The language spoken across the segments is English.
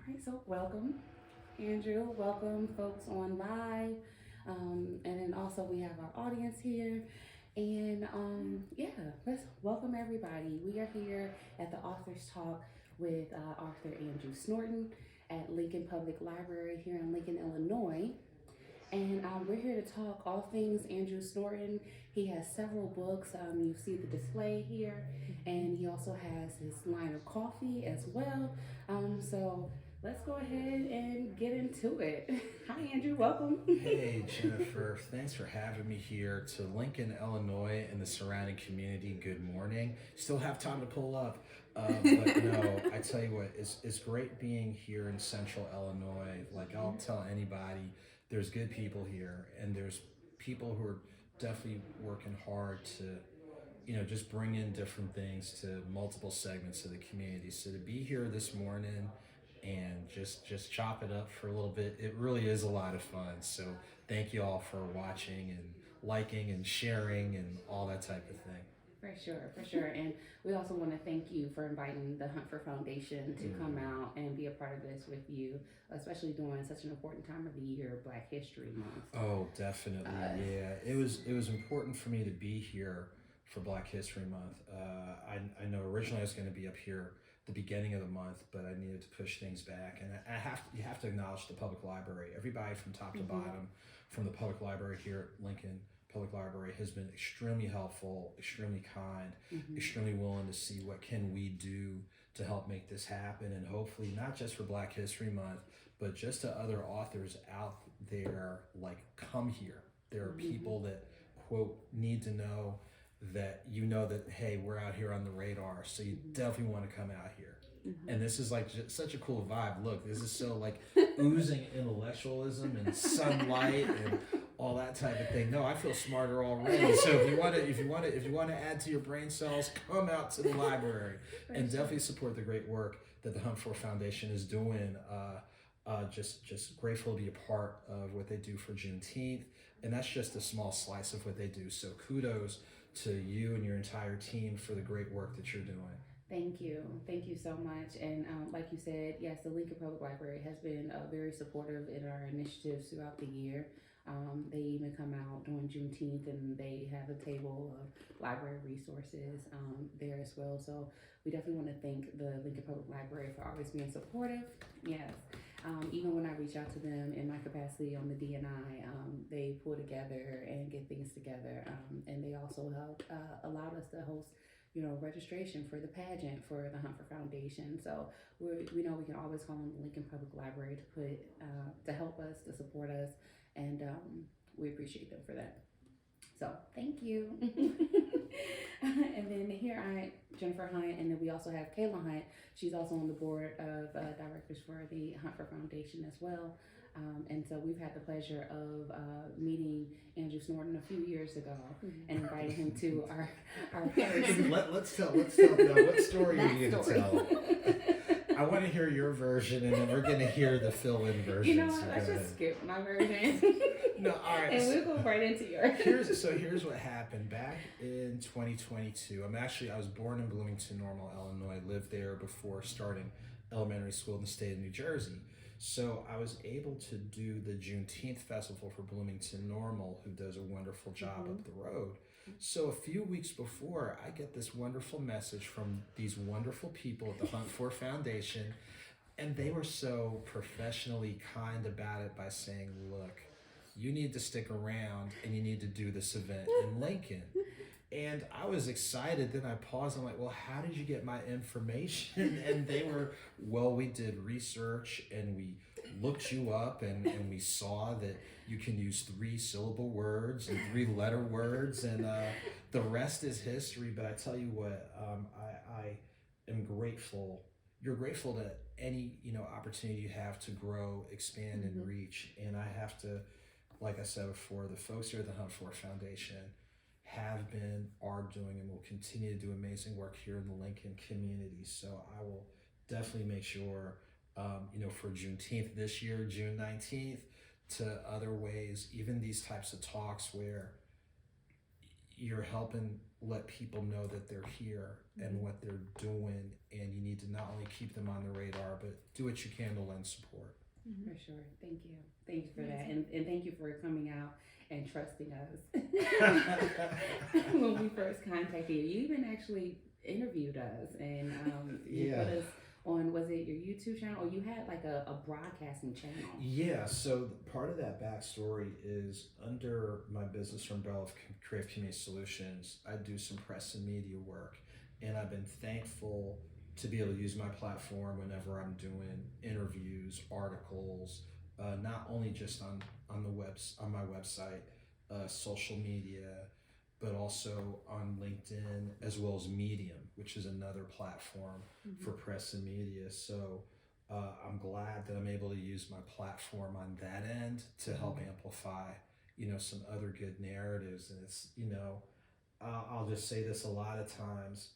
right, so welcome, Andrew. Welcome, folks on live. And then also we have our audience here. And yeah, let's welcome everybody. We are here at the Authors Talk with author Andrew Snorton at Lincoln Public Library here in Lincoln, Illinois. And we're here to talk all things Andrew Snorton. He has several books. You see the display here, and he also has his line of coffee as well. So let's go ahead and get into it. Hi, Andrew. Welcome. Hey, Jennifer. Thanks for having me here to Lincoln, Illinois, and the surrounding community. Good morning. Still have time to pull up. But no, I tell you what, it's great being here in central Illinois. Like, I'll tell anybody, there's good people here, and there's people who are definitely working hard to, just bring in different things to multiple segments of the community. So to be here this morning and just chop it up for a little bit, it really is a lot of fun. So thank you all for watching and liking and sharing and all that type of thing. For sure, for sure. And we also want to thank you for inviting the Hunt for Foundation to come out and be a part of this with you, especially during such an important time of the year, Black History Month. Oh, definitely. Yeah, it was important for me to be here for Black History Month. I know originally I was going to be up here the beginning of the month, but I needed to push things back. And you have to acknowledge the public library. Everybody from top to bottom, from the public library here at Lincoln Public Library has been extremely helpful, extremely kind, extremely willing to see what can we do to help make this happen, and hopefully not just for Black History Month, but just to other authors out there, like, come here. There are people that, quote, need to know that that, hey, we're out here on the radar, so you definitely want to come out here. And this is like just such a cool vibe. Look, this is so like oozing intellectualism and sunlight and all that type of thing. No, I feel smarter already. So if you want to add to your brain cells, come out to the library and definitely support the great work that the Hunt for Foundation is doing. Just grateful to be a part of what they do for Juneteenth, and that's just a small slice of what they do. So kudos to you and your entire team for the great work that you're doing. Thank you. Thank you so much. And like you said, yes, the Lincoln Public Library has been very supportive in our initiatives throughout the year. They even come out during Juneteenth and they have a table of library resources there as well. So we definitely want to thank the Lincoln Public Library for always being supportive. Yes. Even when I reach out to them in my capacity on the DNI, they pull together and get things together. And they also help allowed us to host registration for the pageant for the Hunt for Foundation. So we know we can always call on the Lincoln Public Library to help us, to support us, and we appreciate them for that. So thank you. And then here Jennifer Hunt, and then we also have Kayla Hunt. She's also on the board of directors for the Hunt for Foundation as well. And so we've had the pleasure of meeting Andrew Snorton a few years ago and inviting him to our parents. Let's tell now, what story are you going to Story. tell? I want to hear your version, and then we're going to hear the fill-in version. You know what? Let's just skip my version. No, all right. And we'll go right into yours. Here's what happened back in 2022. I was born in Bloomington Normal, Illinois. Lived there before starting elementary school in the state of New Jersey. So I was able to do the Juneteenth Festival for Bloomington Normal, who does a wonderful job up the road. So a few weeks before, I get this wonderful message from these wonderful people at the Hunt for Foundation, and they were so professionally kind about it by saying, look, you need to stick around and you need to do this event in Lincoln. And I was excited. Then I paused. I'm like, well, how did you get my information? And they were, well, we did research and we looked you up and we saw that you can use 3-syllable words and 3-letter words. And the rest is history. But I tell you what, I am grateful. You're grateful to any, opportunity you have to grow, expand, and reach. And I have to, like I said before, the folks here at the Hunt for Foundation have been, are doing, and will continue to do amazing work here in the Lincoln community. So I will definitely make sure, for Juneteenth this year, June 19th, to other ways, even these types of talks where you're helping let people know that they're here and what they're doing, and you need to not only keep them on the radar, but do what you can to lend support. For sure. Thank you. Thank you for that. And thank you for coming out and trusting us when we first contacted you. You even actually interviewed us and you put us on, was it your YouTube channel, or you had like a broadcasting channel? Yeah, so part of that backstory is under my business umbrella of Creative Community Solutions, I do some press and media work, and I've been thankful to be able to use my platform whenever I'm doing interviews, articles, not only just on my website, social media, but also on LinkedIn, as well as Medium, which is another platform for press and media. So I'm glad that I'm able to use my platform on that end to help amplify, some other good narratives. And it's, I'll just say this a lot of times,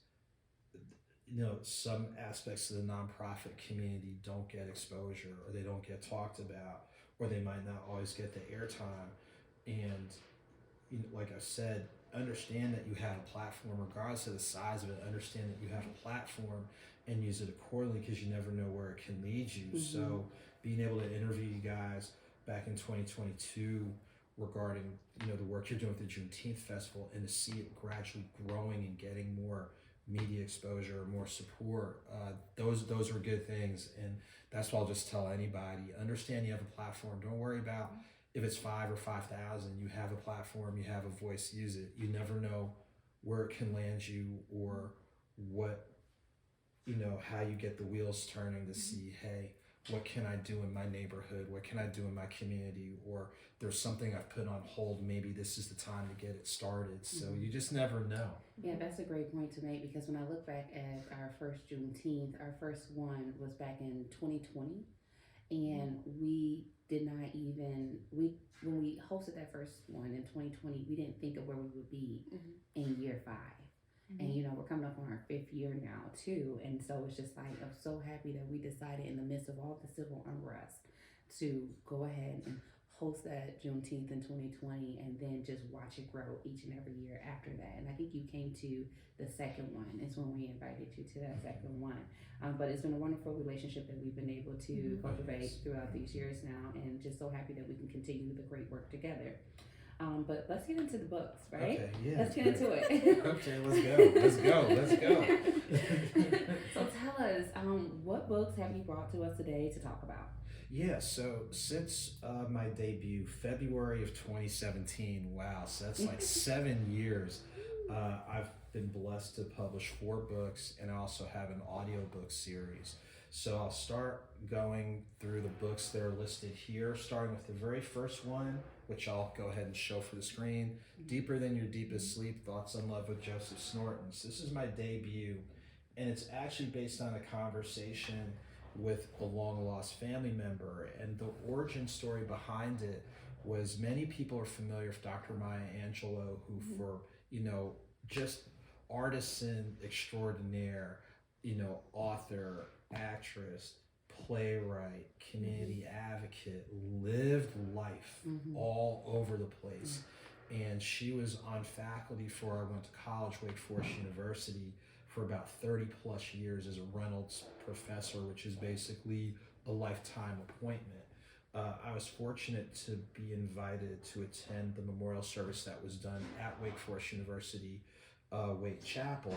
some aspects of the nonprofit community don't get exposure, or they don't get talked about, or they might not always get the airtime. And like I said, understand that you have a platform, regardless of the size of it. Understand that you have a platform and use it accordingly, because you never know where it can lead you. So being able to interview you guys back in 2022 regarding the work you're doing with the Juneteenth Festival, and to see it gradually growing and getting more media exposure, more support, those are good things. And that's why I'll just tell anybody, understand you have a platform. Don't worry about if it's 5 or 5,000. You have a platform, you have a voice, use it. You never know where it can land you, or what, how you get the wheels turning to see, hey, what can I do in my neighborhood? What can I do in my community? Or there's something I've put on hold. Maybe this is the time to get it started. So you just never know. Yeah, that's a great point to make, because when I look back at our first Juneteenth, our first one was back in 2020. And we did not even, when we hosted that first one in 2020, we didn't think of where we would be in year 5. And we're coming up on our 5th year now too. And so it's just like, I'm so happy that we decided in the midst of all the civil unrest to go ahead and host that Juneteenth in 2020, and then just watch it grow each and every year after that. And I think you came to the second one. It's when we invited you to that second one. But it's been a wonderful relationship that we've been able to cultivate throughout these years now, and just so happy that we can continue the great work together. But let's get into the books, right? Okay, yeah. Let's get into it. Okay, let's go. So tell us, what books have you brought to us today to talk about? Yeah, so since my debut, February of 2017, wow, so that's like 7 years, I've been blessed to publish 4 books, and I also have an audiobook series. So I'll start going through the books that are listed here, starting with the very first one, which I'll go ahead and show for the screen, Deeper Than Your Deepest Sleep, Thoughts on Love with Joseph Snorton. So this is my debut, and it's actually based on a conversation with a long-lost family member. And the origin story behind it was, many people are familiar with Dr. Maya Angelou, who for, just artisan extraordinaire, author, actress, playwright, community advocate, lived life all over the place. And she was on faculty for, I went to college, Wake Forest University, for about 30 plus years as a Reynolds professor, which is basically a lifetime appointment. I was fortunate to be invited to attend the memorial service that was done at Wake Forest University, Wake Chapel.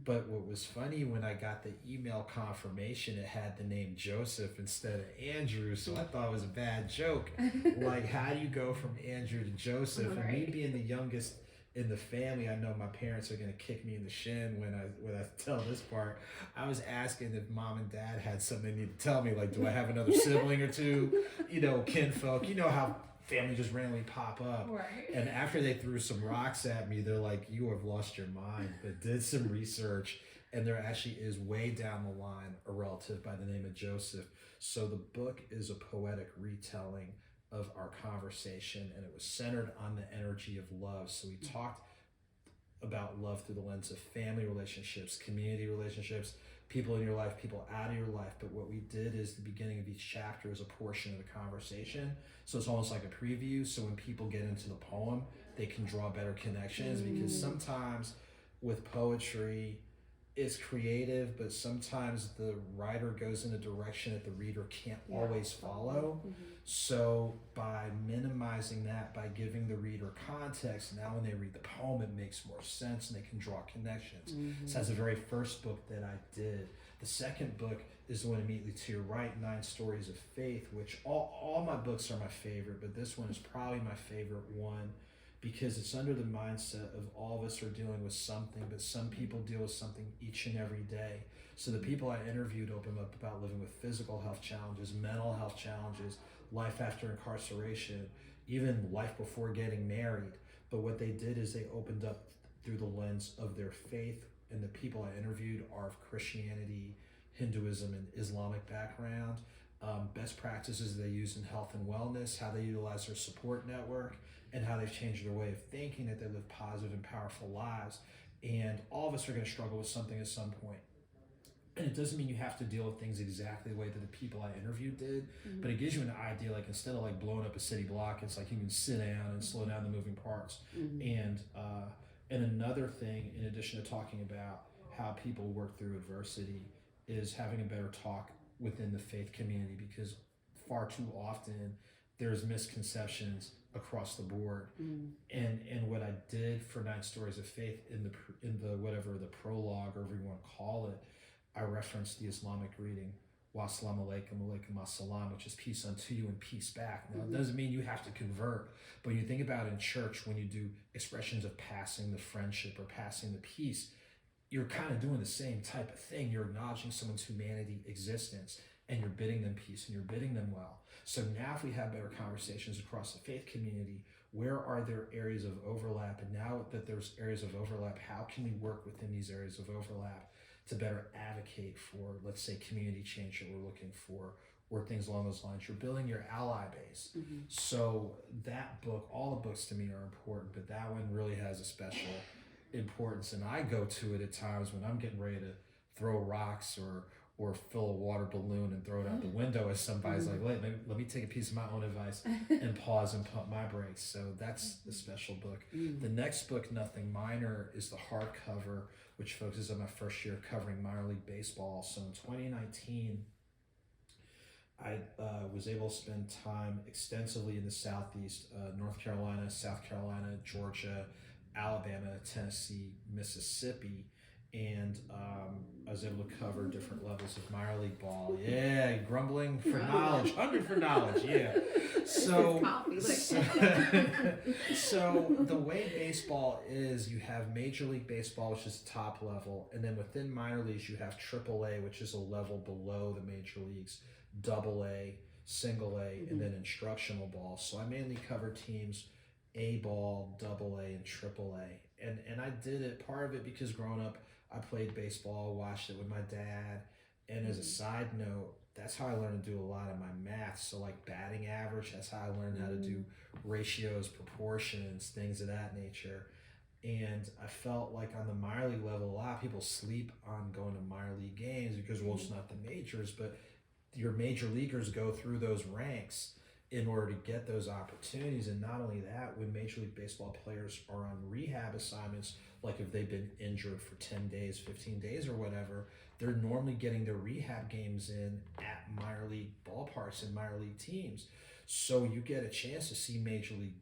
But what was funny, when I got the email confirmation, it had the name Joseph instead of Andrew, so I thought it was a bad joke. Like, how do you go from Andrew to Joseph? And me being the youngest in the family, I know my parents are gonna kick me in the shin when I tell this part. I was asking if mom and dad had something they need to tell me, like, do I have another sibling or two? Kinfolk. You know how family just randomly pop up. Right. And after they threw some rocks at me, they're like, you have lost your mind. But did some research, and there actually is, way down the line, a relative by the name of Joseph. So the book is a poetic retelling of our conversation, and it was centered on the energy of love. So we talked about love through the lens of family relationships, community relationships, people in your life, people out of your life. But what we did is the beginning of each chapter is a portion of the conversation. So it's almost like a preview. So when people get into the poem, they can draw better connections, because sometimes with poetry, it's creative, but sometimes the writer goes in a direction that the reader can't always follow. So by minimizing that, by giving the reader context, now when they read the poem, it makes more sense and they can draw connections. So that's the very first book that I did. The second book is the one immediately to your right, 9 Stories of Faith, which all my books are my favorite, but this one is probably my favorite one, because it's under the mindset of all of us are dealing with something, but some people deal with something each and every day. So the people I interviewed opened up about living with physical health challenges, mental health challenges, life after incarceration, even life before getting married. But what they did is they opened up through the lens of their faith, and the people I interviewed are of Christianity, Hinduism, and Islamic background. Best practices they use in health and wellness, how they utilize their support network, and how they've changed their way of thinking, that they live positive and powerful lives. And all of us are going to struggle with something at some point. And it doesn't mean you have to deal with things exactly the way that the people I interviewed did, but it gives you an idea, like instead of like blowing up a city block, it's like you can sit down and slow down the moving parts. And another thing, in addition to talking about how people work through adversity, is having a better talk within the faith community, because far too often there's misconceptions across the board. And what I did for 9 Stories of Faith, in the whatever the prologue, or whatever you want to call it, I referenced the Islamic greeting, Wassalamu alaikum, alaikum assalam, which is peace unto you and peace back. Now, it doesn't mean you have to convert, but you think about it in church, when you do expressions of passing the friendship or passing the peace, you're kind of doing the same type of thing. You're acknowledging someone's humanity, existence, and you're bidding them peace and you're bidding them well. So now if we have better conversations across the faith community, where are there areas of overlap? And now that there's areas of overlap, how can we work within these areas of overlap to better advocate for, let's say, community change that we're looking for, or things along those lines? You're building your ally base. So that book, all the books to me are important, but that one really has a special importance. And I go to it at times when I'm getting ready to throw rocks or fill a water balloon and throw it out the window, as somebody's like, let me take a piece of my own advice and pause and pump my brakes. So that's the special book. The next book, Nothing Minor, is the hardcover, which focuses on my first year covering minor league baseball. So in 2019, I was able to spend time extensively in the Southeast, North Carolina, South Carolina, Georgia, Alabama, Tennessee, Mississippi, and I was able to cover different levels of minor league ball. Yeah, grumbling for knowledge, hungry for knowledge. Yeah. So the way baseball is, you have Major League Baseball, which is the top level, and then within minor leagues you have AAA, which is a level below the major leagues, AA, Single A, and then instructional ball. So I mainly cover teams A ball, AA, and AAA. And I did it, part of it because growing up I played baseball, watched it with my dad, and as a side note, that's how I learned to do a lot of my math. So like batting average, that's how I learned how to do ratios, proportions, things of that nature. And I felt like on the minor league level, a lot of people sleep on going to minor league games because, well, it's not the majors, but your major leaguers go through those ranks in order to get those opportunities. And not only that, when Major League Baseball players are on rehab assignments, like if they've been injured for 10 days, 15 days or whatever, they're normally getting their rehab games in at minor league ballparks and minor league teams. So you get a chance to see Major League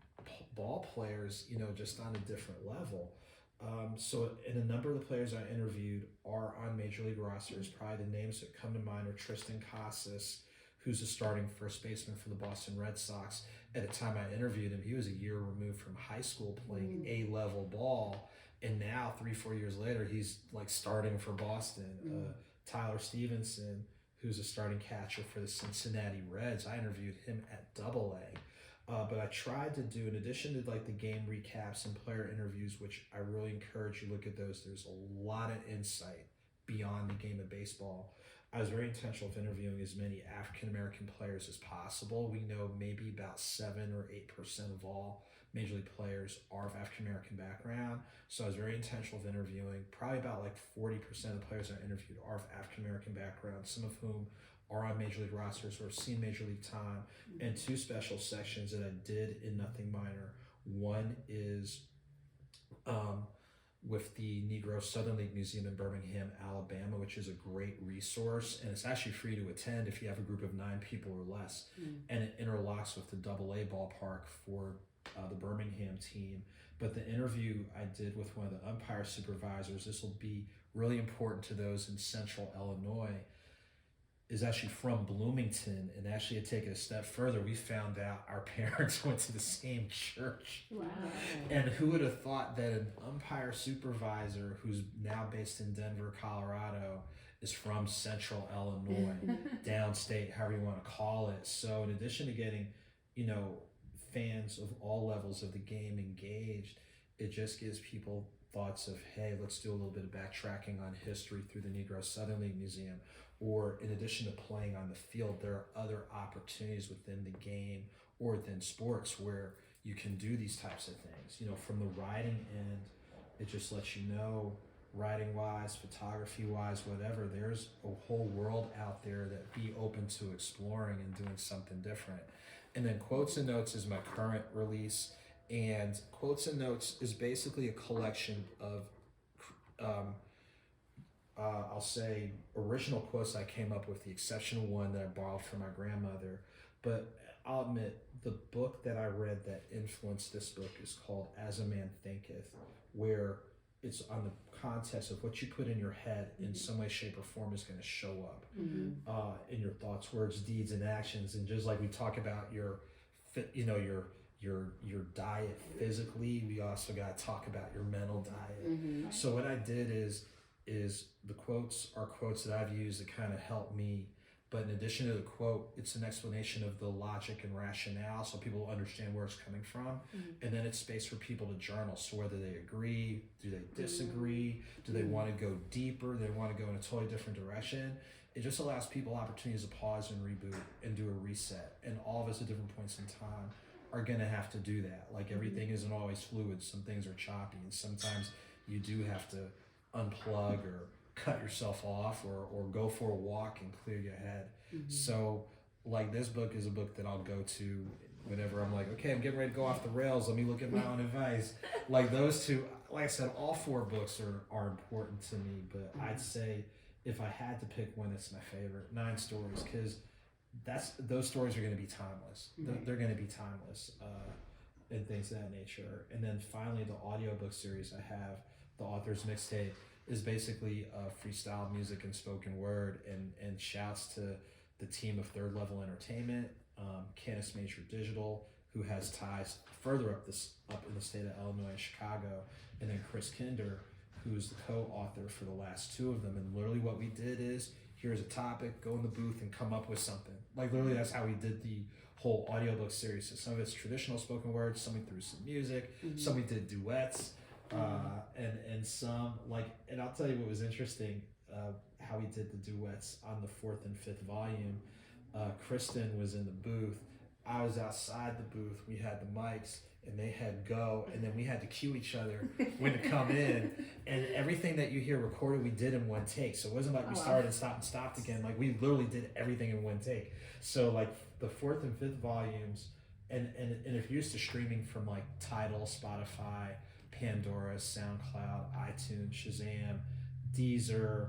ball players, just on a different level. And a number of the players I interviewed are on Major League rosters. Probably the names that come to mind are Tristan Casas, who's a starting first baseman for the Boston Red Sox. At the time I interviewed him, he was a year removed from high school playing A-level ball, and now 3-4 years later he's like starting for Boston. Tyler Stevenson, who's a starting catcher for the Cincinnati Reds, I interviewed him at AA. But I tried to do, in addition to like the game recaps and player interviews, which I really encourage you to look at those, there's a lot of insight beyond the game of baseball. I was very intentional of interviewing as many African American players as possible. We know maybe about 7 or 8% of all major league players are of African American background. So I was very intentional of interviewing. Probably about like 40% of the players I interviewed are of African American background, some of whom are on major league rosters or have seen major league time. And 2 special sections that I did in Nothing Minor. One is with the Negro Southern League Museum in Birmingham, Alabama, which is a great resource, and it's actually free to attend if you have a group of 9 people or less. And it interlocks with the AA ballpark for the Birmingham team. But the interview I did with one of the umpire supervisors, this will be really important to those in Central Illinois, is actually from Bloomington, and actually to take it a step further, we found out our parents went to the same church. Wow. And who would have thought that an umpire supervisor who's now based in Denver, Colorado, is from Central Illinois, downstate, however you want to call it. So in addition to getting, fans of all levels of the game engaged, it just gives people thoughts of, hey, let's do a little bit of backtracking on history through the Negro Southern League Museum. Or in addition to playing on the field, there are other opportunities within the game or within sports where you can do these types of things. From the writing end, it just lets you know, writing wise, photography wise, whatever, there's a whole world out there that be open to exploring and doing something different. And then Quotes and Notes is my current release. And Quotes and Notes is basically a collection of I'll say original quotes I came up with, the exceptional one that I borrowed from my grandmother. But I'll admit, the book that I read that influenced this book is called As a Man Thinketh, where it's on the context of what you put in your head in some way, shape, or form is going to show up in your thoughts, words, deeds, and actions. And just like we talk about your diet physically, we also got to talk about your mental diet. So what I did is the quotes are quotes that I've used to kind of help me, but in addition to the quote, it's an explanation of the logic and rationale so people understand where it's coming from. And then it's space for people to journal, so whether they agree, do they disagree, do they want to go deeper, do they want to go in a totally different direction. It just allows people opportunities to pause and reboot and do a reset, and all of us at different points in time are going to have to do that. Like, everything isn't always fluid. Some things are choppy, and sometimes you do have to unplug or cut yourself off or go for a walk and clear your head. So like, this book is a book that I'll go to whenever I'm like, okay, I'm getting ready to go off the rails, let me look at my own advice. Like, those 2, like I said, all 4 books are important to me, but I'd say if I had to pick one, it's my favorite, 9 Stories, because those stories are going to be timeless. They're going to be timeless and things of that nature. And then finally, the audiobook series I have, the Author's Mixtape, is basically freestyle music and spoken word, and shouts to the team of Third Level Entertainment, Canis Major Digital, who has ties further up in the state of Illinois and Chicago, and then Chris Kinder, who's the co-author for the last 2 of them. And literally what we did is, here's a topic, go in the booth and come up with something. Like, literally that's how we did the whole audiobook series. So some of it's traditional spoken words, some we threw some music, some we did duets, and some, like, and I'll tell you what was interesting, how we did the duets on the 4th and 5th volume. Kristen was in the booth, I was outside the booth, we had the mics, and they had go, and then we had to cue each other when to come in, and everything that you hear recorded we did in one take. So it wasn't like we started and stopped again. Like, we literally did everything in one take. So like, the 4th and 5th volumes, and if you're used to streaming from like Tidal, Spotify, Pandora, SoundCloud, iTunes, Shazam, Deezer,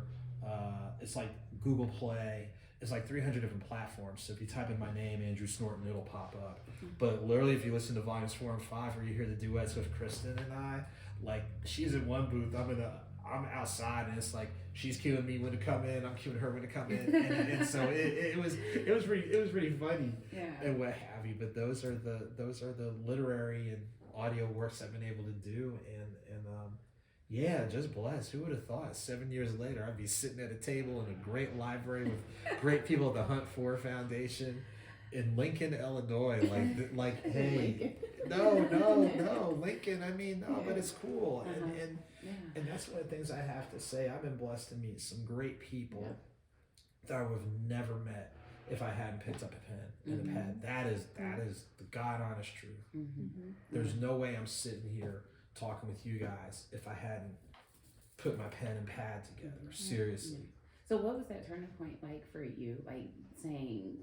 it's like Google Play, it's like 300 different platforms. So if you type in my name, Andrew Snorton, it'll pop up. But literally, if you listen to volumes 4 and 5, where you hear the duets with Kristen and I, like, she's in one booth, I'm outside, and it's like she's cueing me when to come in, I'm cueing her when to come in, and so it was pretty funny, and what have you. But those are the literary and audio works I've been able to do, and yeah, just blessed. Who would have thought 7 years later I'd be sitting at a table in a great library with great people at the Hunt For Foundation in Lincoln, Illinois. Like hey, no, Lincoln. I mean, no, but it's cool, and that's one of the things I have to say. I've been blessed to meet some great people that I would have never met if I hadn't picked up a pen and a pad. That is the God honest truth. There's no way I'm sitting here talking with you guys if I hadn't put my pen and pad together. Seriously. So what was that turning point like for you? Like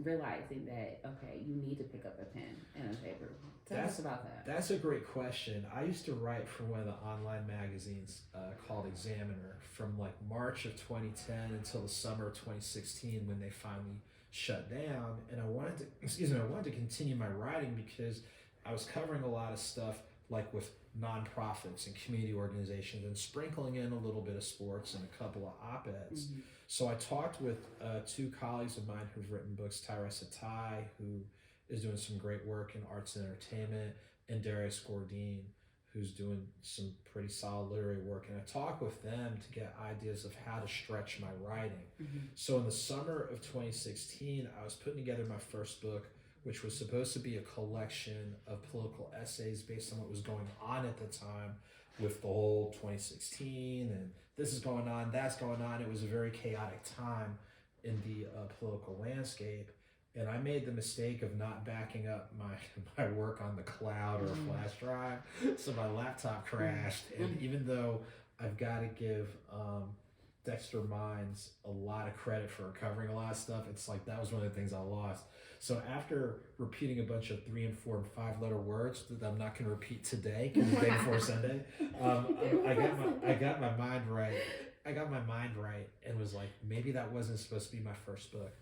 realizing that, okay, you need to pick up a pen and a paper. Tell us about that. That's a great question. I used to write for one of the online magazines called Examiner from like March of 2010 until the summer of 2016 when they finally shut down. And I wanted to continue my writing because I was covering a lot of stuff like with nonprofits and community organizations and sprinkling in a little bit of sports and a couple of op-eds. So I talked with two colleagues of mine who've written books, Tyressa Tai, who is doing some great work in arts and entertainment, and Darius Gordine, who's doing some pretty solid literary work. And I talked with them to get ideas of how to stretch my writing. So in the summer of 2016, I was putting together my first book, which was supposed to be a collection of political essays based on what was going on at the time with the whole 2016 and this is going on, that's going on. It was a very chaotic time in the political landscape. And I made the mistake of not backing up my work on the cloud or a flash drive. So my laptop crashed. And even though I've got to give Dexter Mines a lot of credit for recovering a lot of stuff, it's like that was one of the things I lost. So after repeating a bunch of 3 and 4 and 5 letter words that I'm not going to repeat today because the day before Sunday, I got my mind right. I got my mind right and was like, maybe that wasn't supposed to be my first book.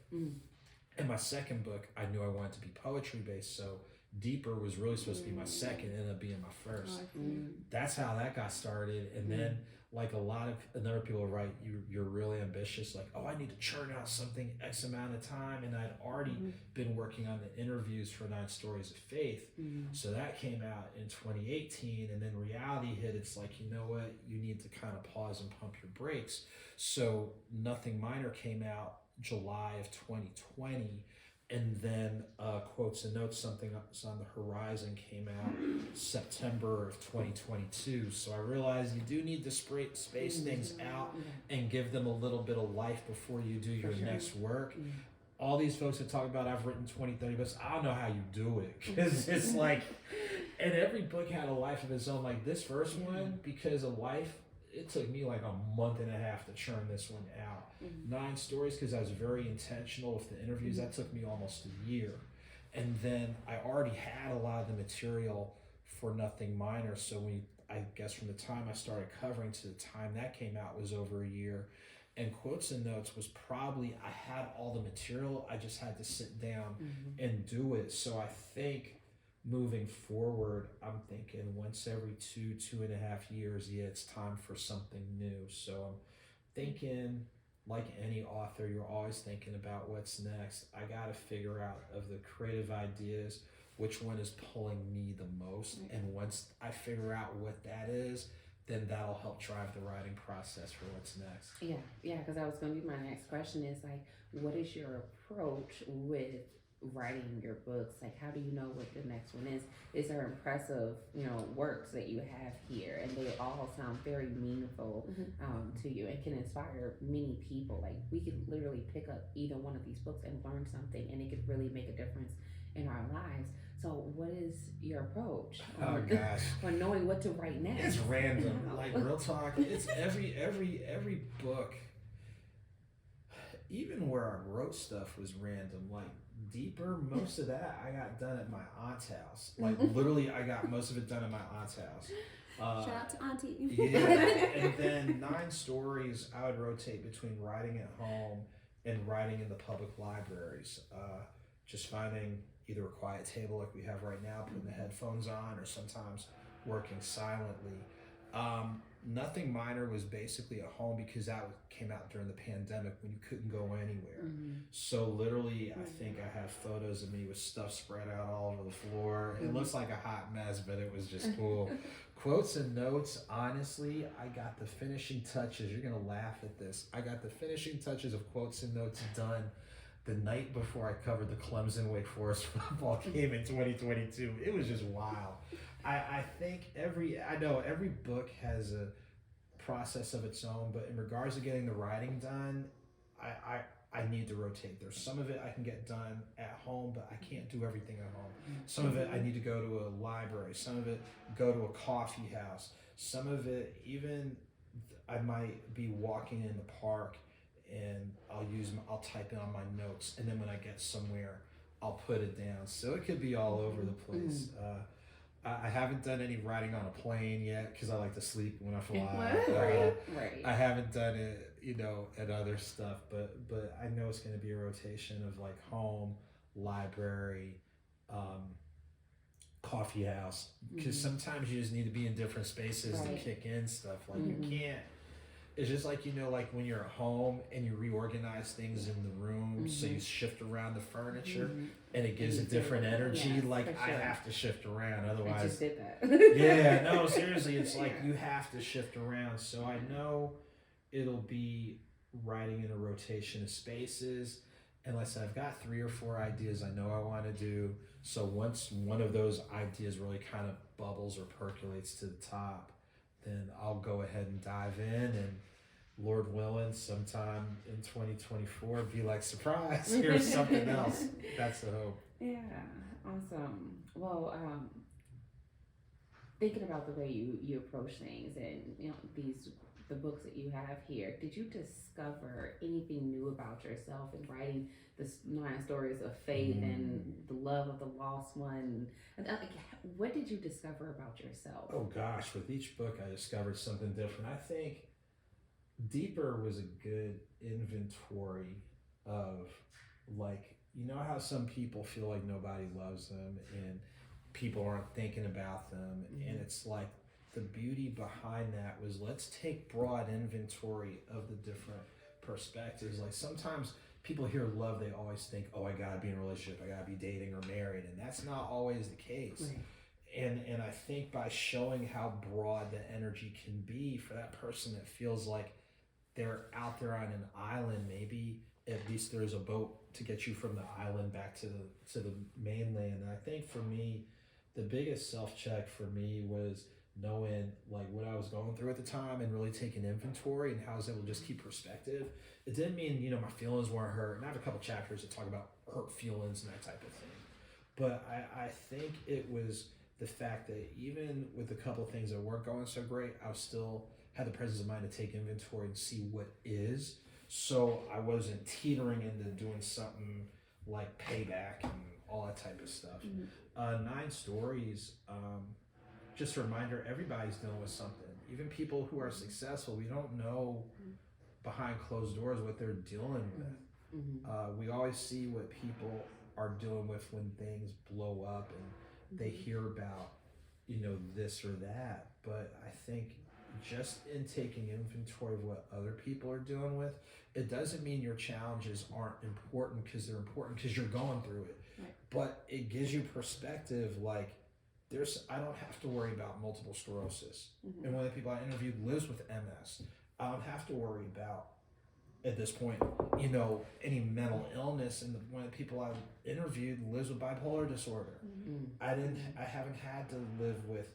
And my second book, I knew I wanted to be poetry based, so Deeper was really supposed to be my second, ended up being my first. That's how that got started. And then, like a lot of other people write, you're really ambitious, like, oh, I need to churn out something X amount of time. And I'd already been working on the interviews for 9 Stories of Faith. So that came out in 2018, and then reality hit. It's like, you know what, you need to kind of pause and pump your brakes. So Nothing Minor came out July of 2020, and then Quotes and Notes, Something That's on the Horizon, came out September of 2022. So I realized you do need to space things out and give them a little bit of life before you do your next work. All these folks that talk about I've written 20, 30 books, I don't know how you do it, because it's like, and every book had a life of its own. Like this first one, because of life, it took me like a month and a half to churn this one out. 9 Stories, because I was very intentional with the interviews, that took me almost a year. And then I already had a lot of the material for Nothing Minor, so I guess from the time I started covering to the time that came out was over a year. And Quotes and Notes was probably, I had all the material, I just had to sit down and do it. So I think moving forward, I'm thinking once every 2.5 years, it's time for something new. So I'm thinking, like any author, you're always thinking about what's next. I got to figure out of the creative ideas, which one is pulling me the most. And once I figure out what that is, then that'll help drive the writing process for what's next. Yeah, because that was going to be my next question is like, what is your approach with writing your books? Like, how do you know what the next one is? Is there impressive, works that you have here, and they all sound very meaningful to you and can inspire many people. Like, we could literally pick up either one of these books and learn something, and it could really make a difference in our lives. So what is your approach on knowing what to write next? It's random. Like, real talk, it's every book, even where I wrote stuff was random. Like Deeper, most of that I got done at my aunt's house. Like literally, I got most of it done at my aunt's house. Shout out to Auntie. Yeah, and then 9 Stories, I would rotate between writing at home and writing in the public libraries. Just finding either a quiet table like we have right now, putting the headphones on, or sometimes working silently. Nothing Minor was basically at home because that came out during the pandemic when you couldn't go anywhere. So literally, I think I have photos of me with stuff spread out all over the floor. It looks like a hot mess, but it was just cool. Quotes and Notes, honestly, I got the finishing touches. You're going to laugh at this. I got the finishing touches of Quotes and Notes done the night before I covered the Clemson Wake Forest football game in 2022. It was just wild. I think every book has a process of its own, but in regards to getting the writing done, I need to rotate. There's some of it I can get done at home, but I can't do everything at home. Some of it I need to go to a library. Some of it go to a coffee house. Some of it even I might be walking in the park and I'll type in on my notes, and then when I get somewhere, I'll put it down. So it could be all over the place. I haven't done any riding on a plane yet because I like to sleep when I fly. Right. I haven't done it, and other stuff, but I know it's going to be a rotation of like home, library, coffee house, because sometimes you just need to be in different spaces to kick in stuff. Like you can't. It's just like like when you're at home and you reorganize things in the room, so you shift around the furniture, and it gives a different energy. Yes, I have to shift around, I otherwise. just did that. Yeah, no, seriously, it's like you have to shift around. So I know it'll be writing in a rotation of spaces. And like I said, I've got 3 or 4 ideas I know I want to do. So once one of those ideas really kind of bubbles or percolates to the top, then I'll go ahead and dive in, and Lord willing, sometime in 2024, be like, surprise, here's something else. That's the hope. Yeah, awesome. Well, thinking about the way you approach things, and the books that you have here, did you discover anything new about yourself in writing the 9 stories of faith and the love of the lost one? And what did you discover about yourself? Oh gosh, with each book I discovered something different. I think Deeper was a good inventory of, like, how some people feel like nobody loves them and people aren't thinking about them, and it's like the beauty behind that was, let's take broad inventory of the different perspectives. Like sometimes people hear love, they always think, oh, I gotta be in a relationship, I gotta be dating or married, and that's not always the case. Right. And I think by showing how broad the energy can be for that person that feels like they're out there on an island, maybe at least there's a boat to get you from the island back to the mainland. And I think for me, the biggest self-check for me was knowing like what I was going through at the time and really taking inventory and how I was able to just keep perspective. It didn't mean, my feelings weren't hurt. And I have a couple chapters that talk about hurt feelings and that type of thing. But I think it was the fact that even with a couple things that weren't going so great, I was still had the presence of mind to take inventory and see what is. So I wasn't teetering into doing something like payback and all that type of stuff. 9 stories, just a reminder, everybody's dealing with something. Even people who are successful, we don't know behind closed doors what they're dealing with. We always see what people are dealing with when things blow up and they hear about, this or that. But I think just in taking inventory of what other people are dealing with, it doesn't mean your challenges aren't important, because they're important because you're going through it. Right. But it gives you perspective, like I don't have to worry about multiple sclerosis. And one of the people I interviewed lives with MS. I don't have to worry about, at this point, any mental illness. And one of the people I interviewed lives with bipolar disorder. I haven't had to live with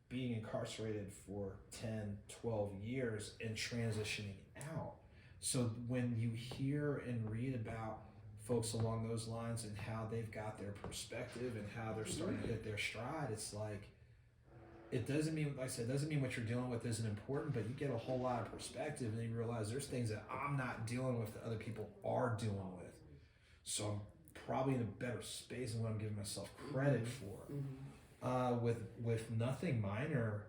being incarcerated for 10, 12 years and transitioning out. So when you hear and read about folks along those lines and how they've got their perspective and how they're starting to hit their stride, it's like, it doesn't mean, like I said, it doesn't mean what you're dealing with isn't important, but you get a whole lot of perspective and you realize there's things that I'm not dealing with that other people are dealing with. So I'm probably in a better space than what I'm giving myself credit for. With Nothing Minor,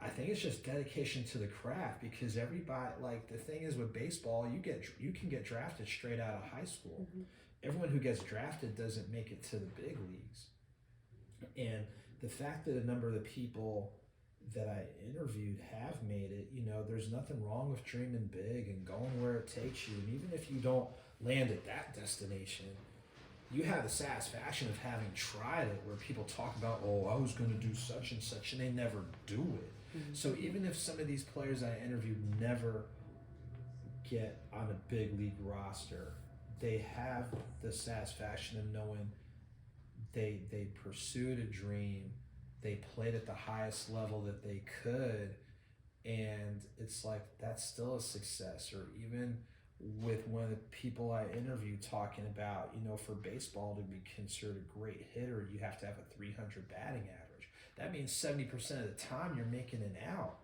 I think it's just dedication to the craft, because everybody, like, the thing is with baseball, you can get drafted straight out of high school. Everyone who gets drafted doesn't make it to the big leagues. And the fact that a number of the people that I interviewed have made it, there's nothing wrong with dreaming big and going where it takes you. And even if you don't land at that destination, you have the satisfaction of having tried it, where people talk about, oh, I was going to do such and such, and they never do it. So even if some of these players I interviewed never get on a big league roster, they have the satisfaction of knowing they pursued a dream, they played at the highest level that they could, and it's like, that's still a success. Or even with one of the people I interviewed talking about, for baseball to be considered a great hitter, you have to have a 300 batting average. That means 70% of the time you're making an out.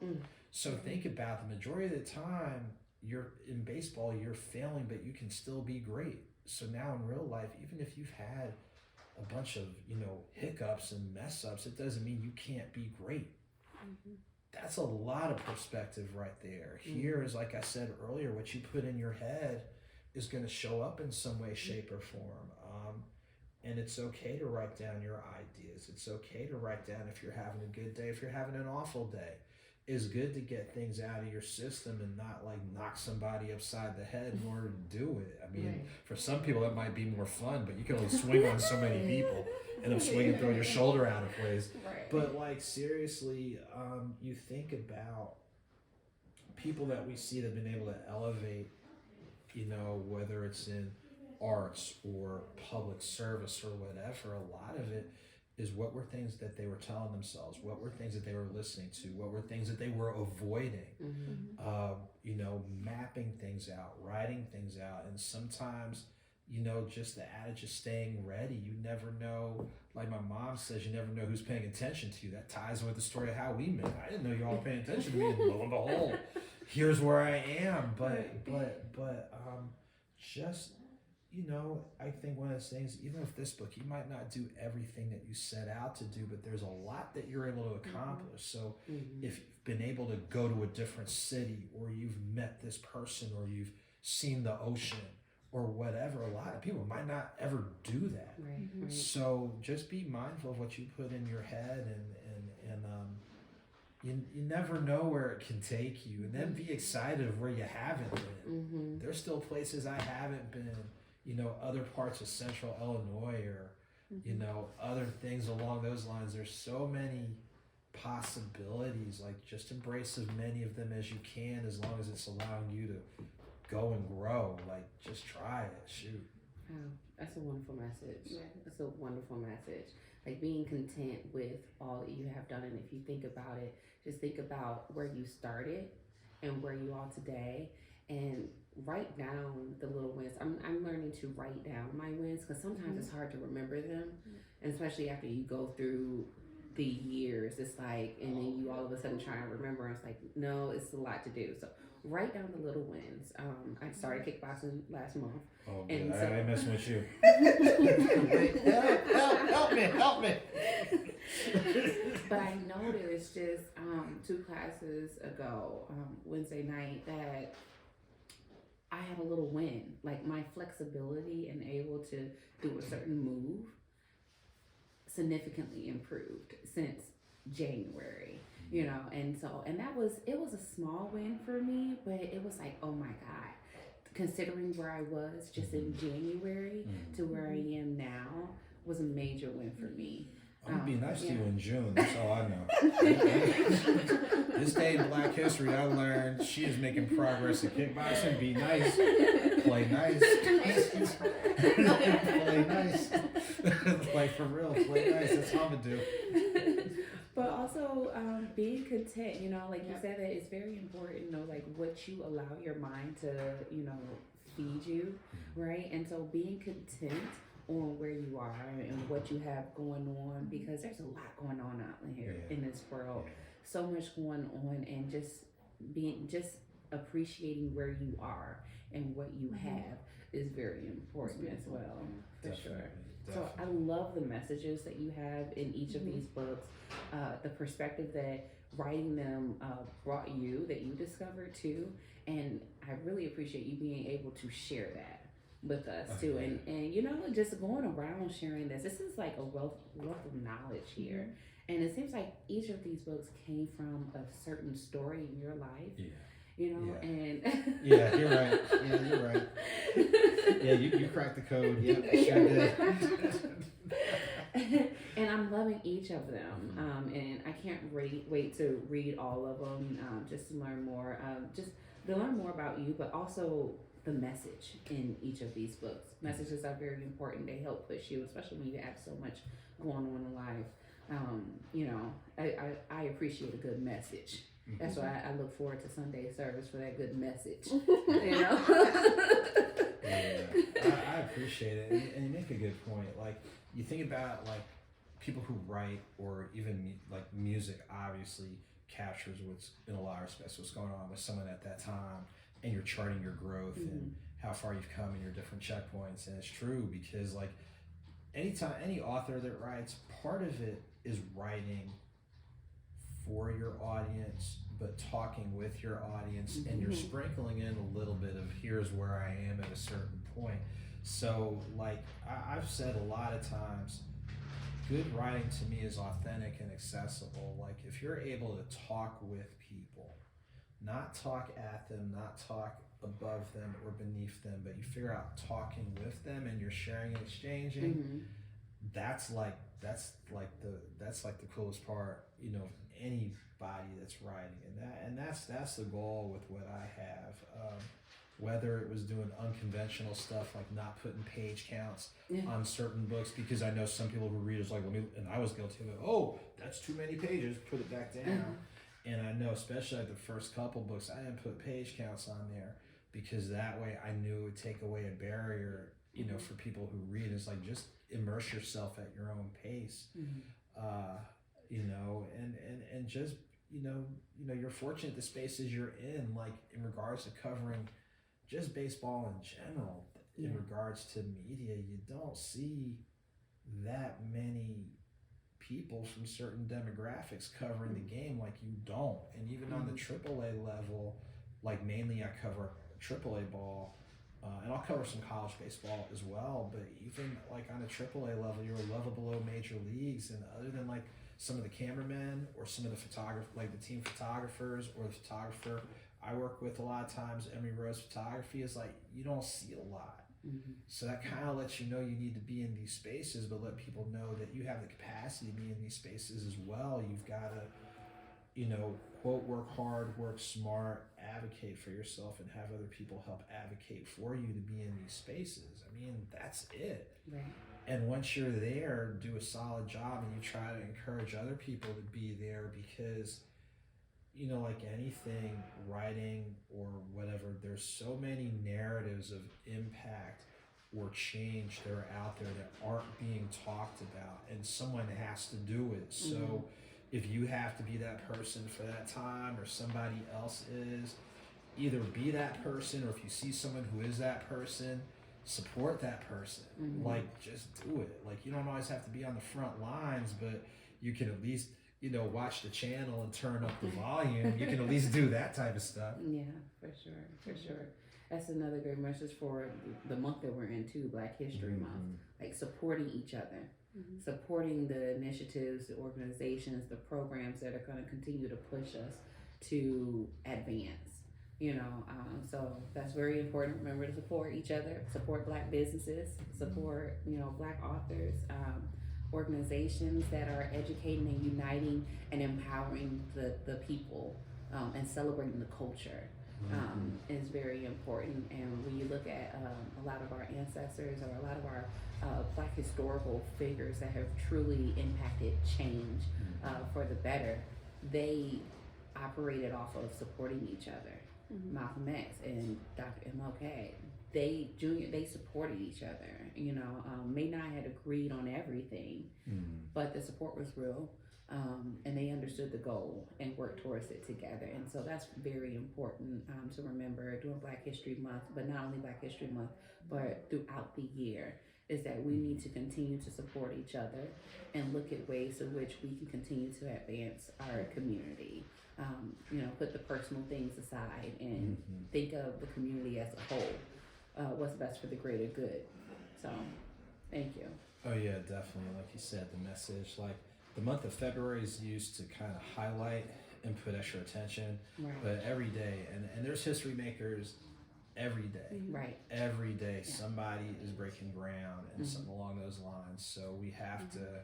So think about the majority of the time you're in baseball, you're failing, but you can still be great. So now in real life, even if you've had a bunch of, hiccups and mess ups, it doesn't mean you can't be great. That's a lot of perspective right there. Here is, like I said earlier, what you put in your head is going to show up in some way, shape, or form. And it's okay to write down your ideas. It's okay to write down if you're having a good day, if you're having an awful day. It's good to get things out of your system and not like knock somebody upside the head in order to do it. I mean, for some people that might be more fun, but you can only swing on so many people, and I'm swinging, throw your shoulder out of place. But like seriously, you think about people that we see that have been able to elevate, whether it's in arts or public service or whatever, a lot of it is what were things that they were telling themselves, what were things that they were listening to, what were things that they were avoiding, mapping things out, writing things out. And sometimes, just the adage of staying ready, you never know, like my mom says, you never know who's paying attention to you. That ties in with the story of how we met. I didn't know you all were paying attention to me, and lo and behold, here's where I am. But just, I think one of those things, even with this book, you might not do everything that you set out to do, but there's a lot that you're able to accomplish. So if you've been able to go to a different city, or you've met this person, or you've seen the ocean, or whatever, a lot of people might not ever do that. So just be mindful of what you put in your head, and you never know where it can take you. And then be excited of where you haven't been. There's still places I haven't been. Other parts of central Illinois, or, other things along those lines. There's so many possibilities. Like, just embrace as many of them as you can, as long as it's allowing you to go and grow. Like, just try it. Shoot. Oh, that's a wonderful message. That's a wonderful message. Like, being content with all that you have done. And if you think about it, just think about where you started and where you are today, and write down the little wins. I'm learning to write down my wins, because sometimes it's hard to remember them, and especially after you go through the years, it's like, and then you all of a sudden try and remember, and it's like, no, it's a lot to do. So write down the little wins. I started kickboxing last month. Oh, and I ain't messing with you. help me. But I noticed just 2 classes ago, Wednesday night, that I had a little win. Like, my flexibility and able to do a certain move significantly improved since January, and it was a small win for me, but it was like, oh my God, considering where I was just in January to where I am now was a major win for me. I'm gonna be nice to you in June. That's all I know. This day in Black History, I learned she is making progress in kickboxing. Be nice, play nice, play nice. Like, for real, play nice. That's how I'm gonna do. But also being content. Like you said, that it's very important. Like, what you allow your mind to feed you, right? And so being content on where you are and what you have going on, because there's a lot going on out here in this world. So much going on, and just appreciating where you are and what you have is very important as well, for sure. So I love the messages that you have in each of these books, the perspective that writing them brought you, that you discovered too, and I really appreciate you being able to share that with us too, and just going around sharing this is like a wealth of knowledge here, and it seems like each of these books came from a certain story in your life. And you're right. You're right. You cracked the code. Yep, sure did. And I'm loving each of them, and I can't wait to read all of them, just to learn more, about you, but also the message in each of these books. Messages are very important. They help push you, especially when you have so much going on in life. I appreciate a good message. That's Mhm. why I look forward to Sunday service for that good message. You know. Yeah, I appreciate it, and you make a good point. Like you think about like people who write or even like music, obviously captures what's in a lot of respects what's going on with someone at that time, and you're charting your growth and how far you've come and your different checkpoints. And it's true because like anytime any author that writes, part of it is writing for your audience, but talking with your audience, and you're sprinkling in a little bit of here's where I am at a certain point. So, like I've said a lot of times, good writing to me is authentic and accessible. Like if you're able to talk with people, not talk at them, not talk above them or beneath them, but you figure out talking with them and you're sharing and exchanging, that's like the coolest part, you know, of anybody that's writing, and that's the goal with what I have. Whether it was doing unconventional stuff like not putting page counts on certain books, because I know some people who read is like, let me, and I was guilty of it. Oh, that's too many pages. Put it back down. And I know, especially like the first couple books, I didn't put page counts on there because that way I knew it would take away a barrier, you know, for people who read. It's like just immerse yourself at your own pace, you know, and just you know you're fortunate the spaces you're in, like in regards to covering just baseball in general. In regards to media, you don't see that many people from certain demographics covering the game like you don't. And even on the AAA level, like mainly I cover AAA ball, and I'll cover some college baseball as well, but even like on a AAA level, you're a level below major leagues, and other than like some of the cameramen or some of the photographers, like the team photographers or the photographer I work with a lot of times, Emery Rose Photography, is like you don't see a lot. So that kind of lets you know you need to be in these spaces, but let people know that you have the capacity to be in these spaces as well. You've got to, you know, quote, work hard, work smart, advocate for yourself, and have other people help advocate for you to be in these spaces. I mean, that's it. Right. And once you're there, do a solid job, and you try to encourage other people to be there, because you know, like anything, writing or whatever, there's so many narratives of impact or change that are out there that aren't being talked about, and someone has to do it. So if you have to be that person for that time, or somebody else is, either be that person, or if you see someone who is that person, support that person. Like just do it. Like you don't always have to be on the front lines, but you can at least, you know, watch the channel and turn up the volume. You can at least do that type of stuff. Yeah, for sure. That's another great message for the month that we're in too, Black History Month. Like supporting each other, supporting the initiatives, the organizations, the programs that are going to continue to push us to advance. You know, so that's very important. Remember to support each other, support Black businesses, support, you know, Black authors, organizations that are educating and uniting and empowering the people, and celebrating the culture, is very important. And when you look at a lot of our ancestors or a lot of our Black historical figures that have truly impacted change for the better, they operated off of supporting each other. Malcolm X and Dr. MLK, they supported each other. You know, may not have agreed on everything, but the support was real, and they understood the goal and worked towards it together. And so that's very important to remember during Black History Month, but not only Black History Month, but throughout the year, is that we need to continue to support each other and look at ways in which we can continue to advance our community. You know, put the personal things aside and think of the community as a whole. What's best for the greater good. So, thank you. Oh yeah, definitely. Like you said, the message, like the month of February is used to kind of highlight and put extra attention, but every day, and there's history makers every day. Every day, somebody is breaking ground and something along those lines. So we have to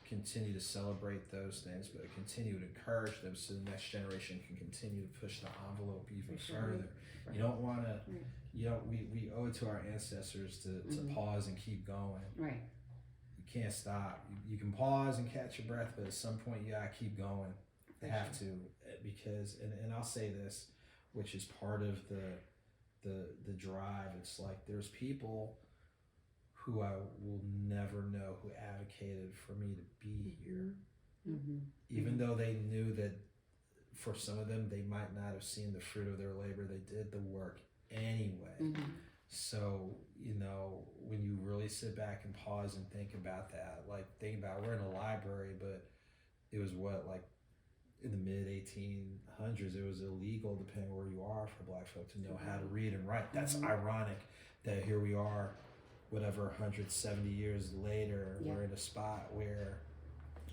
continue to celebrate those things, but continue to encourage them so the next generation can continue to push the envelope even further. You don't want to, you know, we owe it to our ancestors to pause and keep going. You can't stop. You can pause and catch your breath, but at some point you gotta keep going. They have to, because, and I'll say this, which is part of the drive. It's like there's people who I will never know who advocated for me to be here, even though they knew that for some of them they might not have seen the fruit of their labor. They did the work anyway. So, you know, when you really sit back and pause and think about that, like think about we're in a library, but it was what, like in the mid 1800s, it was illegal, depending where you are, for Black folk to know how to read and write. That's ironic that here we are, whatever 170 years later, we're in a spot where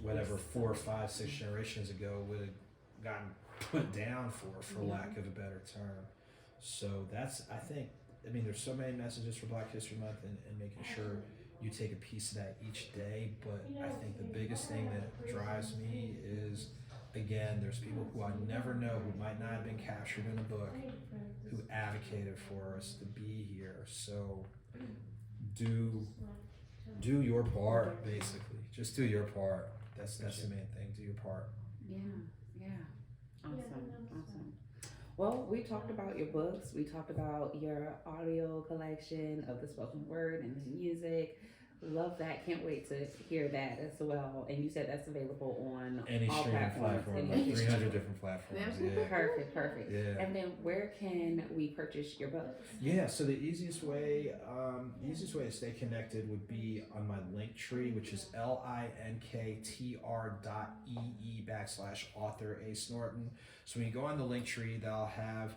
whatever 4, 5, 6 generations ago would have gotten put down for lack of a better term. So that's, I think, I mean, there's so many messages for Black History Month, and making sure you take a piece of that each day. But I think the biggest thing that drives me is, again, there's people who I never know, who might not have been captured in a book, who advocated for us to be here. So do your part, basically. Just do your part. That's the main thing. Do your part. Yeah. Awesome. Well, we talked about your books. We talked about your audio collection of the spoken word and the music. Love that. Can't wait to hear that as well. And you said that's available on Any all streaming platforms. platform, like 300 different platforms. Yeah. Perfect. Yeah. And then where can we purchase your books? Yeah, so the easiest way to stay connected would be on my Linktree, which is linktr.ee/AuthorASnorton. So when you go on the Linktree, they'll have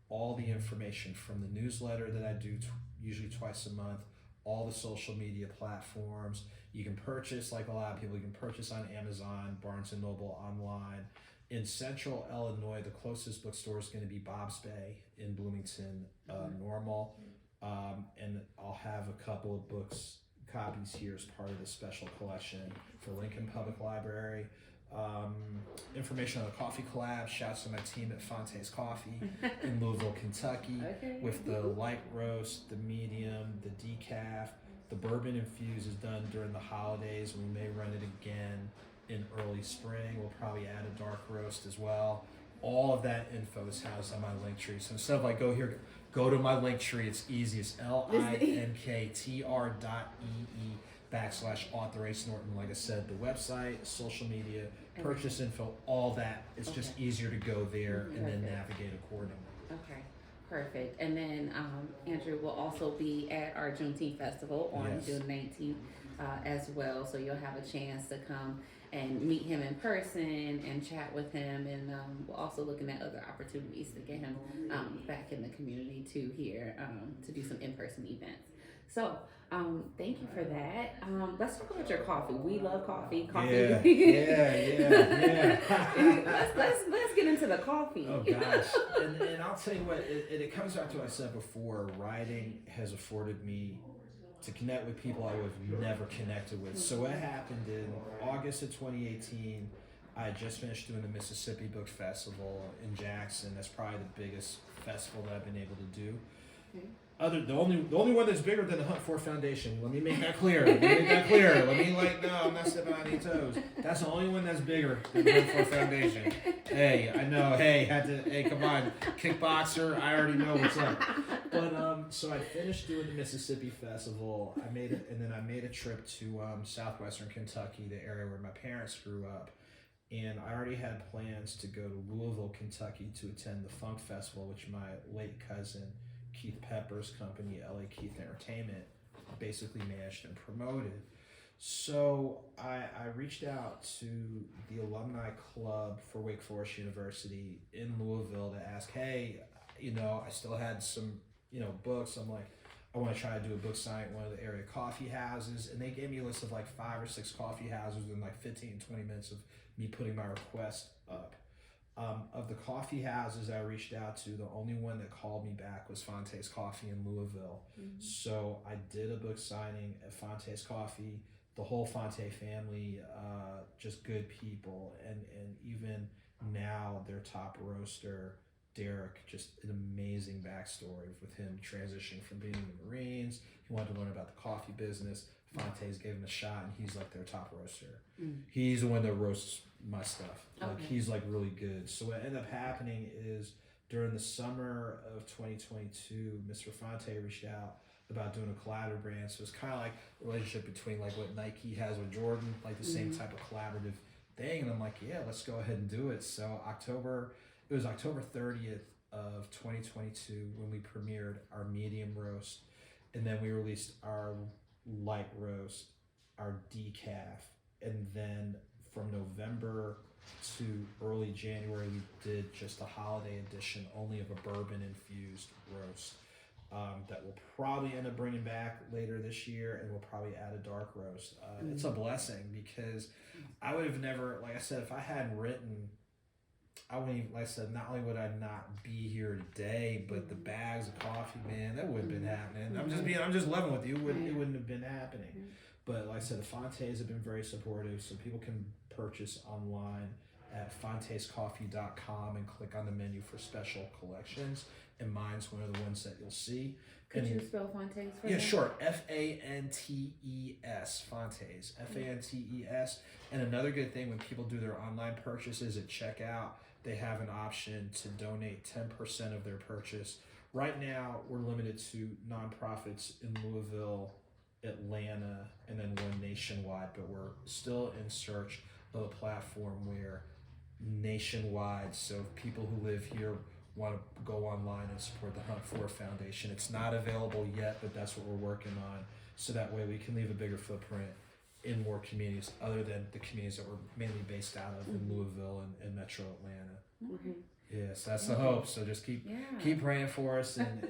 all the information from the newsletter that I do usually twice a month, all the social media platforms. You can purchase, like a lot of people, you can purchase on Amazon, Barnes & Noble, online. In Central Illinois, the closest bookstore is going to be Bob's Bay in Bloomington, Normal. And I'll have a couple of copies here as part of the special collection for Lincoln Public Library. Information on the coffee collab. Shouts to my team at Fonte's Coffee in Louisville, Kentucky, with the light roast, the medium, the decaf. The bourbon infused is done during the holidays. We may run it again in early spring. We'll probably add a dark roast as well. All of that info is housed on my Linktree. So instead of like go to my Linktree. It's easy. It's linktr.ee/AuthorASnorton. Like I said, the website, social media, purchase info, all that. It's just easier to go there and then navigate accordingly. Okay, perfect. And then Andrew will also be at our Juneteenth Festival on June 19th as well. So you'll have a chance to come and meet him in person and chat with him. And we're also looking at other opportunities to get him back in the community too here to do some in-person events. So thank you for that. Let's talk about your coffee. We love coffee. Yeah. let's get into the coffee. Oh gosh. And I'll tell you what, it comes back to what I said before. Writing has afforded me to connect with people I would have never connected with. So what happened in August of 2018, I had just finished doing the Mississippi Book Festival in Jackson. That's probably the biggest festival that I've been able to do. The only one that's bigger than the Hunt For Foundation. Let me make that clear. No, I'm not stepping on any toes. That's the only one that's bigger than the Hunt For Foundation. Hey, I know. Hey, come on, kickboxer. I already know what's up. But so I finished doing the Mississippi Festival. I made a trip to southwestern Kentucky, the area where my parents grew up, and I already had plans to go to Louisville, Kentucky, to attend the Funk Festival, which my late cousin Keith Pepper's company, LA Keith Entertainment, basically managed and promoted. So I reached out to the alumni club for Wake Forest University in Louisville to ask, hey, I still had some, books. I'm like, I want to try to do a book signing at one of the area coffee houses. And they gave me a list of like 5 or 6 coffee houses within like 15, 20 minutes of me putting my request up. Of the coffee houses I reached out to, the only one that called me back was Fonte's Coffee in Louisville. So I did a book signing at Fonte's Coffee. The whole Fonte family, just good people. And even now, their top roaster, Derek, just an amazing backstory with him transitioning from being in the Marines. He wanted to learn about the coffee business, Fonte's gave him a shot, and he's like their top roaster. Mm. He's the one that roasts my stuff. Like Okay. he's like really good. So what ended up happening is during the summer of 2022, Mr. Fonte reached out about doing a collaborative brand. So it's kind of like a relationship between like what Nike has with Jordan, like the same type of collaborative thing. And I'm like, yeah, let's go ahead and do it. So it was October 30th of 2022 when we premiered our medium roast, and then we released our light roast, our decaf, and then from November to early January we did just a holiday edition only of a bourbon infused roast that we'll probably end up bringing back later this year, and we'll probably add a dark roast. It's a blessing because I would have never, like I said, if I hadn't written, I wouldn't even, like I said, not only would I not be here today, but the bags of coffee, man, that wouldn't have been happening. I'm just loving with you. It wouldn't have been happening. But like I said, the Fontes have been very supportive, so people can purchase online at fontescoffee.com and click on the menu for special collections. And mine's one of the ones that you'll see. Could you spell Fontes for Yeah, me? sure. Fantes, Fontes, Fantes. And another good thing when people do their online purchases at checkout, they have an option to donate 10% of their purchase. Right now, we're limited to nonprofits in Louisville, Atlanta, and then one nationwide, but we're still in search of a platform where nationwide, so if people who live here want to go online and support the Hunt For Foundation. It's not available yet, but that's what we're working on, so that way we can leave a bigger footprint in more communities other than the communities that we're mainly based out of in Louisville and Metro Atlanta. Yes, that's the hope. So just keep praying for us, and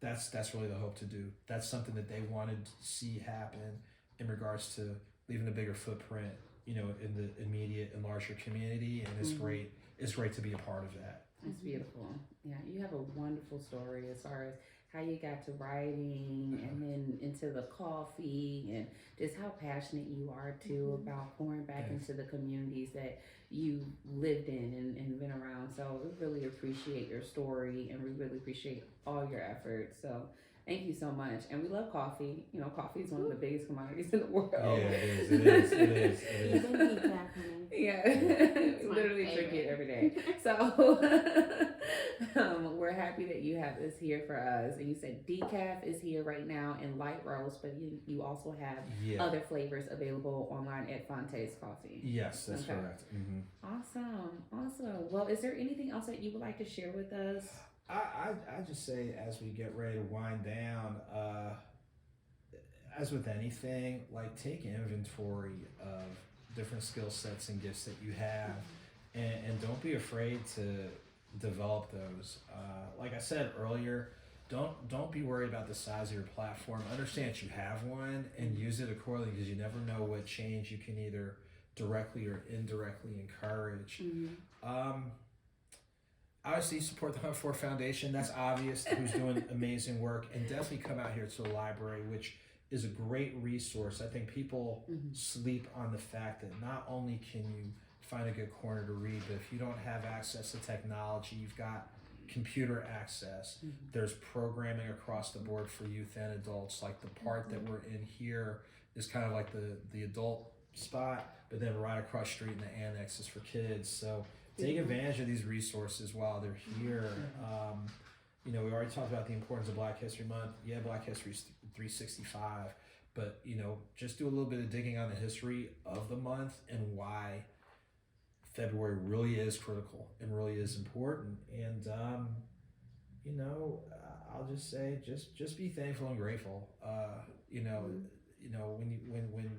that's really the hope to do. That's something that they wanted to see happen in regards to leaving a bigger footprint, in the immediate and larger community, and it's great. It's great to be a part of that. That's beautiful. Yeah, you have a wonderful story as far as how you got to writing and then into the coffee, and just how passionate you are too about pouring back into the communities that you lived in and been around. So we really appreciate your story, and we really appreciate all your efforts. So thank you so much. And we love coffee. Coffee is one of the biggest commodities in the world. Yeah, it is. Even decaf, honey. Yeah, It's my literally drink favorite. it every day. So we're happy that you have this here for us. And you said decaf is here right now in light roast, but you also have other flavors available online at Fontes Coffee. Yes, that's correct. Awesome. Well, is there anything else that you would like to share with us? I just say, as we get ready to wind down, as with anything, like, take inventory of different skill sets and gifts that you have, and don't be afraid to develop those. Like I said earlier, don't be worried about the size of your platform. Understand that you have one and use it accordingly, because you never know what change you can either directly or indirectly encourage. Obviously, support the Hunt For Foundation. That's obvious, who's doing amazing work. And definitely come out here to the library, which is a great resource. I think people sleep on the fact that not only can you find a good corner to read, but if you don't have access to technology, you've got computer access. There's programming across the board for youth and adults. Like, the part that we're in here is kind of like the adult spot, but then right across the street in the annex is for kids. So take advantage of these resources while they're here. We already talked about the importance of Black History Month. Yeah, Black History is 365, but just do a little bit of digging on the history of the month and why February really is critical and really is important. And I'll just say, just be thankful and grateful.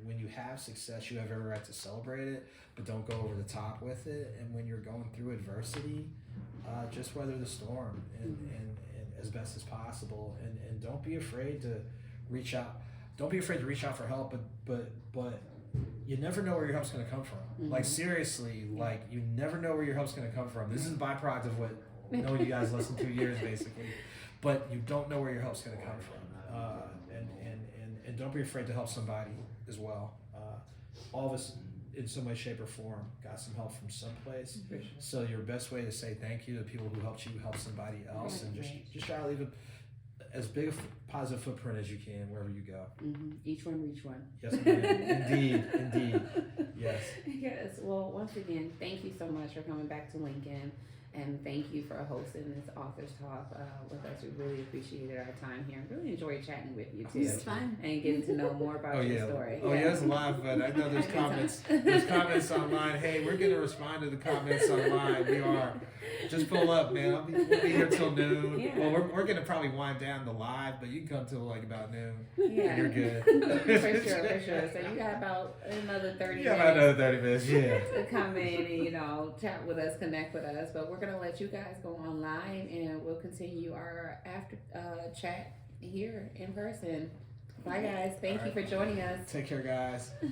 When you have success, you have every right to celebrate it, but don't go over the top with it. And when you're going through adversity, just weather the storm and as best as possible. And don't be afraid to reach out. Don't be afraid to reach out for help, but you never know where your help's going to come from. Like, seriously, like, you never know where your help's going to come from. This is a byproduct of what knowing you guys less than 2 years, basically. But you don't know where your help's going to come from. And don't be afraid to help somebody as well. All of us, in some way, shape, or form, got some help from someplace. So your best way to say thank you to people who helped you help somebody else, and just try to leave as big a positive footprint as you can wherever you go. Each one, reach one. Yes, ma'am. Indeed. Yes. Yes. Well, once again, thank you so much for coming back to Lincoln. And thank you for hosting this Authors Talk with us. We really appreciated our time here. Really enjoyed chatting with you too. It's fun. And getting to know more about your story. Oh yeah, it's a lot of fun. I know there's comments. There's comments online. Hey, we're gonna respond to the comments online. We are. Just pull up, man. We'll be here till noon. Yeah. Well, we're gonna probably wind down the live, but you can come till like about noon. Yeah. You're good. For sure. So you got about another 30 Yeah, minutes. about another 30 minutes. Yeah. To come in and chat with us, connect with us. But we're gonna let you guys go online, and we'll continue our after chat here in person. Bye, guys. Thank you for joining us. Take care, guys.